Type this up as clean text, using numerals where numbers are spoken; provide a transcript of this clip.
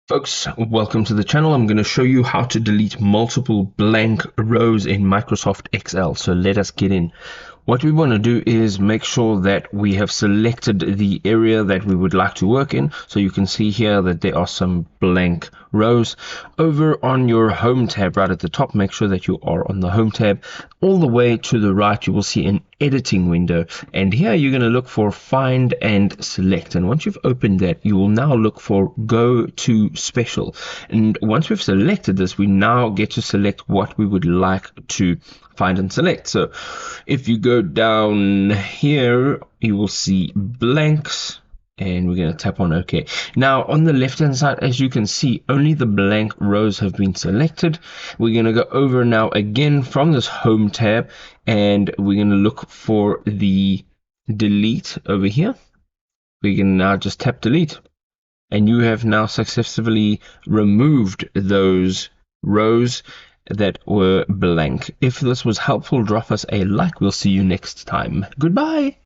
Folks, welcome to the channel. I'm going to show you how to delete multiple blank rows in Microsoft Excel. So let us get in. What we want to do is make sure that we have selected the area that we would like to work in. So you can see here that there are some blank rows. Over on your home tab right at the top, make sure that you are on the home tab. All the way to the right, you will see an editing window. And here you're going to look for find and select. And once you've opened that, you will now look for go to special. And once we've selected this, we now get to select what we would like to find and select. So if you go down here, you will see blanks, and we're going to tap on OK. Now on the left hand side, as you can see, only the blank rows have been selected. We're going to go over now again from this home tab, and we're going to look for the delete over here. We can now just tap delete, and you have now successfully removed those rows that were blank. If this was helpful, drop us a like. We'll see you next time. Goodbye.